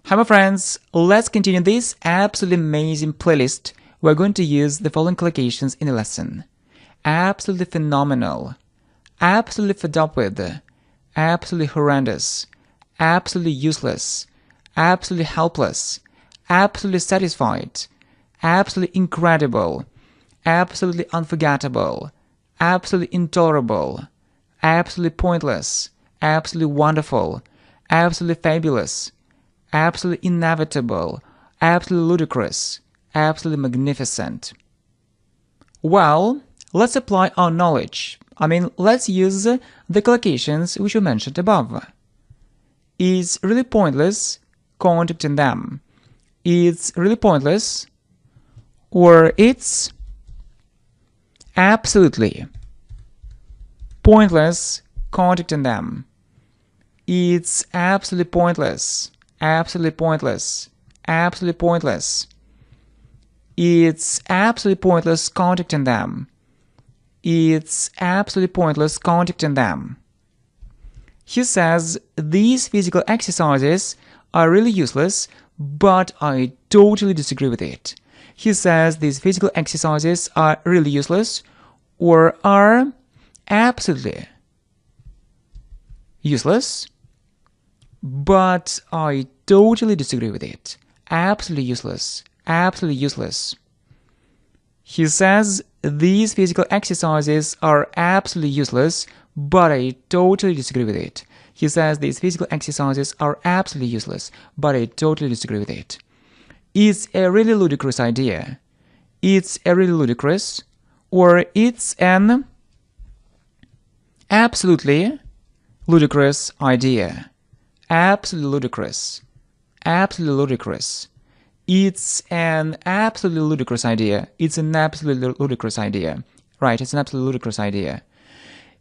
Hi my friends, let's continue this absolutely amazing playlist. We're going to use the following collocations in the lesson. Absolutely phenomenal, absolutely fed up with, absolutely horrendous, absolutely useless, absolutely helpless, absolutely satisfied, absolutely incredible, absolutely unforgettable, absolutely intolerable, absolutely pointless, absolutely wonderful, absolutely fabulous, absolutely inevitable, absolutely ludicrous, absolutely magnificent. Well, let's apply our knowledge. Let's use the collocations which we mentioned above. It's really pointless contacting them. It's really pointless, or it's absolutely pointless contacting them. It's absolutely pointless. Absolutely pointless. Absolutely pointless. It's absolutely pointless contacting them. It's absolutely pointless contacting them. He says these physical exercises are really useless, but I totally disagree with it. He says these physical exercises are really useless or are absolutely useless, but I totally disagree with it. Absolutely useless. Absolutely useless. He says these physical exercises are absolutely useless, but I totally disagree with it. He says these physical exercises are absolutely useless, but I totally disagree with it. It's a really ludicrous idea. It's a really ludicrous, or it's an absolutely ludicrous idea. Absolutely ludicrous. Absolutely ludicrous. It's an absolutely ludicrous idea. It's an absolutely ludicrous idea. Right, it's an absolutely ludicrous idea.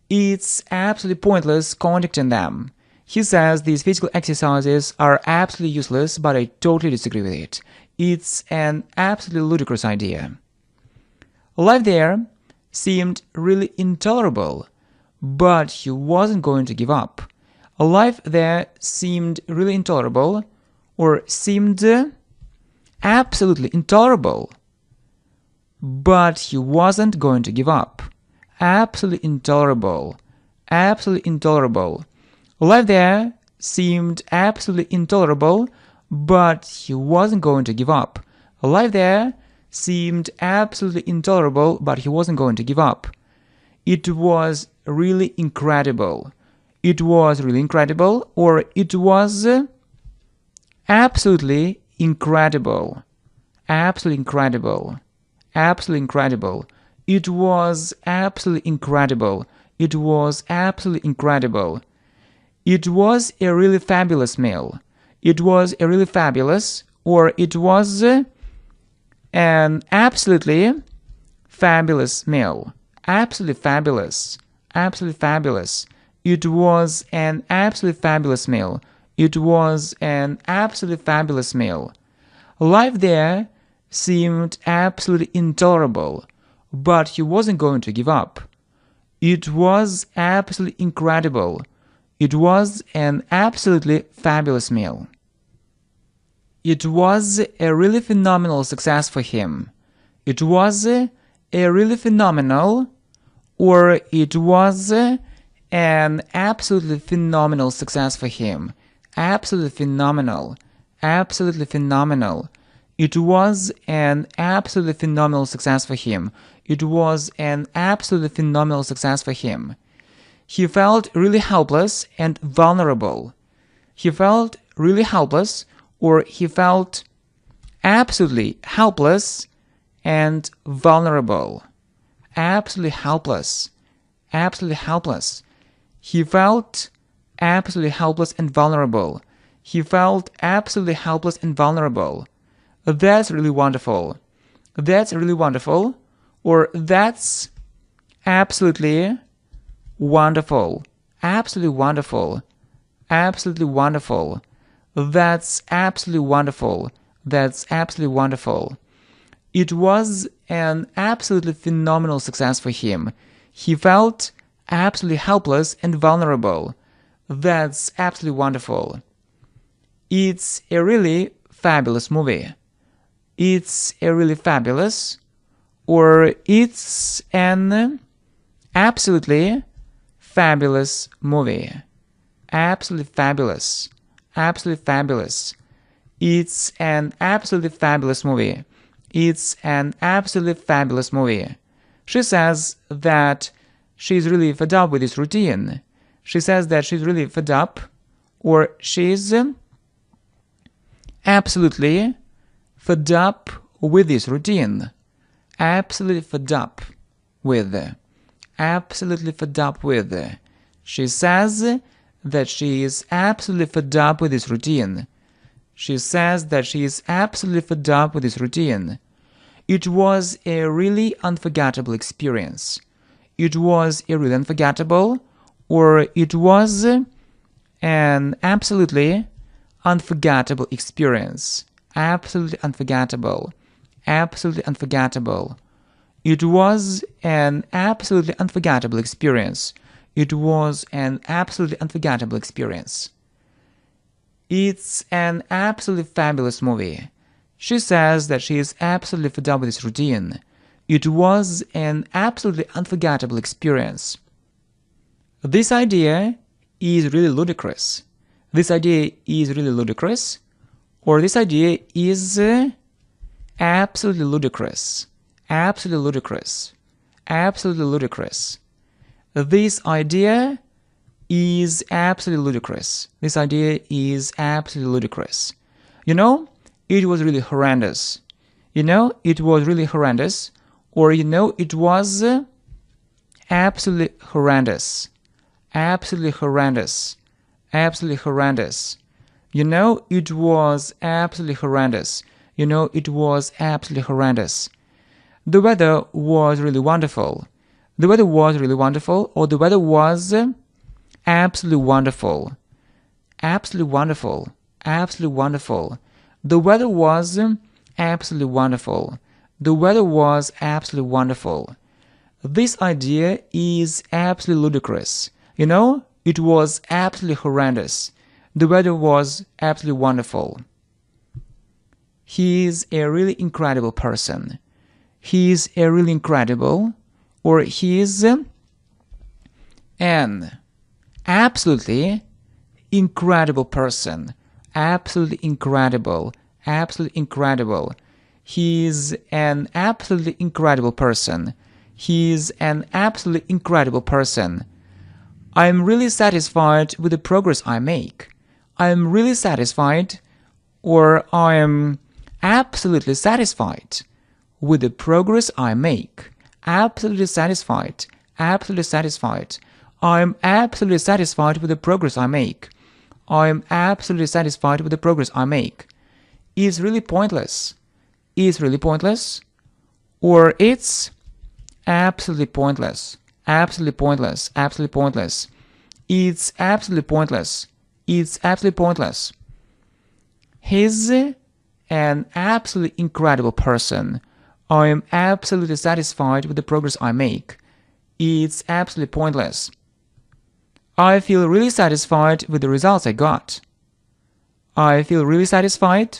It's absolutely pointless contacting them. He says these physical exercises are absolutely useless, but I totally disagree with it. It's an absolutely ludicrous idea. Life there seemed really intolerable, but he wasn't going to give up. Life there seemed really intolerable, or seemed absolutely intolerable, but he wasn't going to give up. Absolutely intolerable. Absolutely intolerable. Life there seemed absolutely intolerable, but he wasn't going to give up. Life there seemed absolutely intolerable, but he wasn't going to give up. It was really incredible. It was really incredible, or it was absolutely incredible. Absolutely incredible. Absolutely incredible. It was absolutely incredible. It was absolutely incredible. It was a really fabulous meal. It was a really fabulous, or it was an absolutely fabulous meal. Absolutely fabulous. Absolutely fabulous. It was an absolutely fabulous meal. It was an absolutely fabulous meal. Life there seemed absolutely intolerable, but he wasn't going to give up. It was absolutely incredible. It was an absolutely fabulous meal. It was a really phenomenal success for him. It was a really phenomenal, or it was an absolutely phenomenal success for him. Absolutely phenomenal. Absolutely phenomenal. It was an absolutely phenomenal success for him. It was an absolutely phenomenal success for him. He felt really helpless and vulnerable. He felt really helpless, or he felt absolutely helpless and vulnerable. Absolutely helpless. Absolutely helpless. He felt absolutely helpless and vulnerable. He felt absolutely helpless and vulnerable. That's really wonderful. That's really wonderful. Or that's absolutely wonderful. Absolutely wonderful. Absolutely wonderful. That's absolutely wonderful. That's absolutely wonderful. It was an absolutely phenomenal success for him. He felt absolutely helpless and vulnerable. That's absolutely wonderful. It's a really fabulous movie. It's a really fabulous, or it's an absolutely fabulous movie. Absolutely fabulous. Absolutely fabulous. It's an absolutely fabulous movie. It's an absolutely fabulous movie. She says that she's really fed up with this routine. She says that she's really fed up, or she's absolutely fed up with this routine. Absolutely fed up with. Absolutely fed up with. She says that she is absolutely fed up with this routine. She says that she is absolutely fed up with this routine. It was a really unforgettable experience. It was a really unforgettable, or it was an absolutely unforgettable experience. Absolutely unforgettable. Absolutely unforgettable. It was an absolutely unforgettable experience. It was an absolutely unforgettable experience. It's an absolutely fabulous movie. She says that she is absolutely fed up with this routine. It was an absolutely unforgettable experience. This idea is really ludicrous. This idea is really ludicrous, or this idea is absolutely ludicrous. Absolutely ludicrous. Absolutely ludicrous. This idea is absolutely ludicrous. This idea is absolutely ludicrous. You know, it was really horrendous. You know, it was really horrendous. Or, you know, it was absolutely horrendous. Absolutely horrendous. Absolutely horrendous. You know, it was absolutely horrendous. You know, it was absolutely horrendous. The weather was really wonderful. The weather was really wonderful, or the weather was absolutely wonderful. Absolutely wonderful. Absolutely wonderful. The weather was absolutely wonderful. The weather was absolutely wonderful. This idea is absolutely ludicrous. You know, it was absolutely horrendous. The weather was absolutely wonderful. He is a really incredible person. He is a really incredible, or he is an absolutely incredible person. Absolutely incredible. Absolutely incredible. He is an absolutely incredible person. He is an absolutely incredible person. I am really satisfied with the progress I make. I am really satisfied, or I am absolutely satisfied with the progress I make. Absolutely satisfied. Absolutely satisfied. I am absolutely satisfied with the progress I make. I am absolutely satisfied with the progress I make. It's really pointless. It's really pointless. Or it's absolutely pointless. Absolutely pointless. Absolutely pointless. It's absolutely pointless. It's absolutely pointless. He's an absolutely incredible person. I am absolutely satisfied with the progress I make. It's absolutely pointless. I feel really satisfied with the results I got. I feel really satisfied,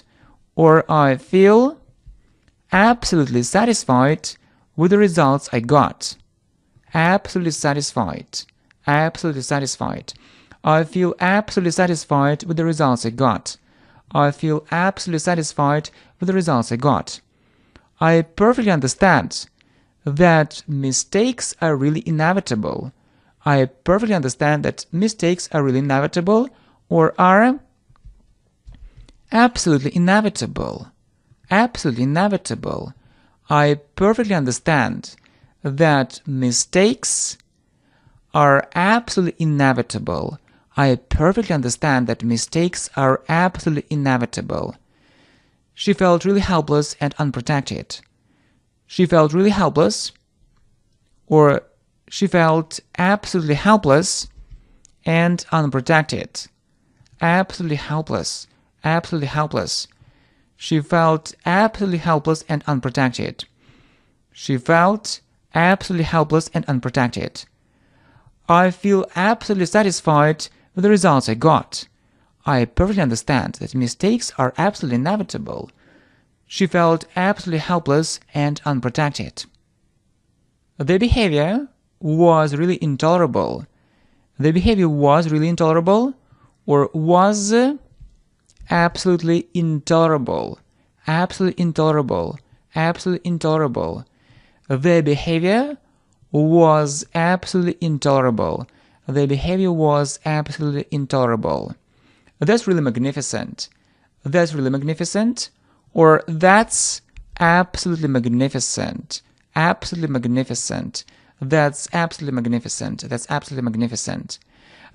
or I feel absolutely satisfied with the results I got. Absolutely satisfied. Absolutely satisfied. I feel absolutely satisfied with the results I got. I feel absolutely satisfied with the results I got. I perfectly understand that mistakes are really inevitable. I perfectly understand that mistakes are really inevitable, or are absolutely inevitable. Absolutely inevitable. I perfectly understand that mistakes are absolutely inevitable. I perfectly understand that mistakes are absolutely inevitable. She felt really helpless and unprotected. She felt really helpless, or she felt absolutely helpless and unprotected. Absolutely helpless. Absolutely helpless. She felt absolutely helpless and unprotected. She felt absolutely helpless and unprotected. I feel absolutely satisfied with the results I got. I perfectly understand that mistakes are absolutely inevitable. She felt absolutely helpless and unprotected. The behavior was really intolerable. The behavior was really intolerable, or was absolutely intolerable. Absolutely intolerable. Absolutely intolerable. The behavior was absolutely intolerable. The behavior was absolutely intolerable. That's really magnificent. That's really magnificent. Or that's absolutely magnificent. Absolutely magnificent. That's absolutely magnificent. That's absolutely magnificent.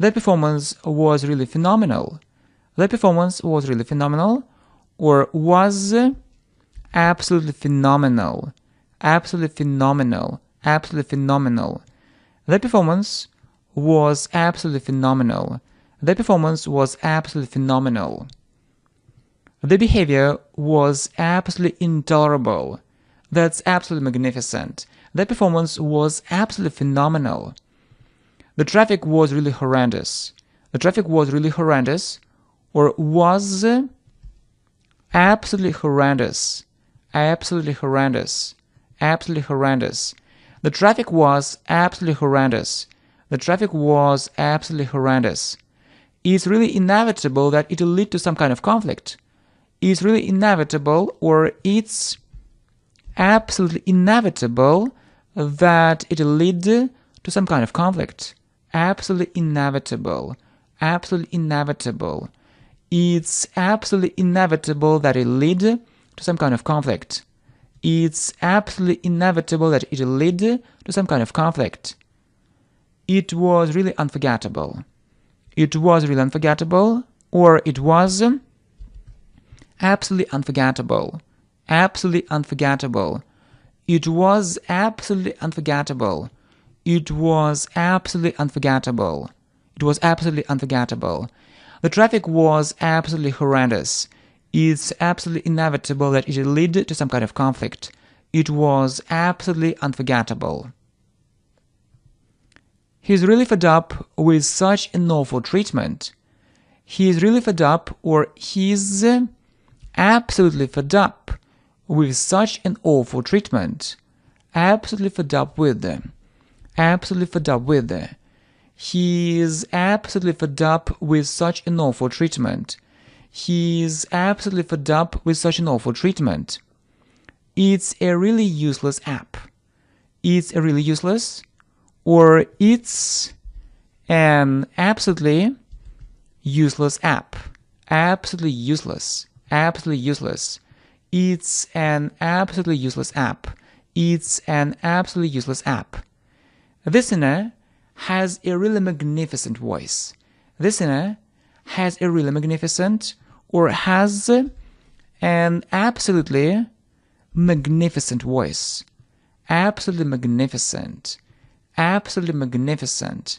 That performance was really phenomenal. That performance was really phenomenal. Or was absolutely phenomenal. Absolutely phenomenal. Absolutely phenomenal. That performance was absolutely phenomenal. That performance was absolutely phenomenal. The behavior was absolutely intolerable. That's absolutely magnificent. That performance was absolutely phenomenal. The traffic was really horrendous. The traffic was really horrendous, or was absolutely horrendous. Absolutely horrendous. Absolutely horrendous. The traffic was absolutely horrendous. The traffic was absolutely horrendous. It's really inevitable that it will lead to some kind of conflict. It's really inevitable, or it's absolutely inevitable that it will lead to some kind of conflict. Absolutely inevitable. Absolutely inevitable. It's absolutely inevitable that it will lead to some kind of conflict. It's absolutely inevitable that it will lead to some kind of conflict. It was really unforgettable. It was really unforgettable, or it was absolutely unforgettable. Absolutely unforgettable. It was absolutely unforgettable. It was absolutely unforgettable. It was absolutely unforgettable. The traffic was absolutely horrendous. It's absolutely inevitable that it will lead to some kind of conflict. It was absolutely unforgettable. He's really fed up with such an awful treatment. He's really fed up, or he's absolutely fed up with such an awful treatment. Absolutely fed up with them. Absolutely fed up with them. He's absolutely fed up with such an awful treatment. He's absolutely fed up with such an awful treatment. It's a really useless app. It's a really useless, or it's an absolutely useless app. Absolutely useless. Absolutely useless. It's an absolutely useless app. It's an absolutely useless app. This singer has a really magnificent voice. This singer has a really magnificent, or has an absolutely magnificent voice. Absolutely magnificent. Absolutely magnificent.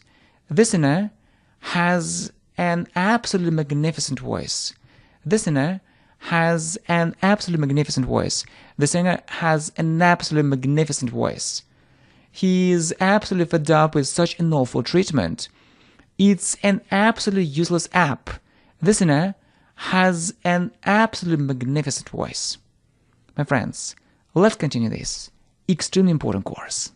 This singer has an absolutely magnificent voice. This singer has an absolutely magnificent voice. The singer has an absolutely magnificent voice. He is absolutely fed up with such an awful treatment. It's an absolutely useless app. The singer has an absolutely magnificent voice. My friends, let's continue this extremely important course.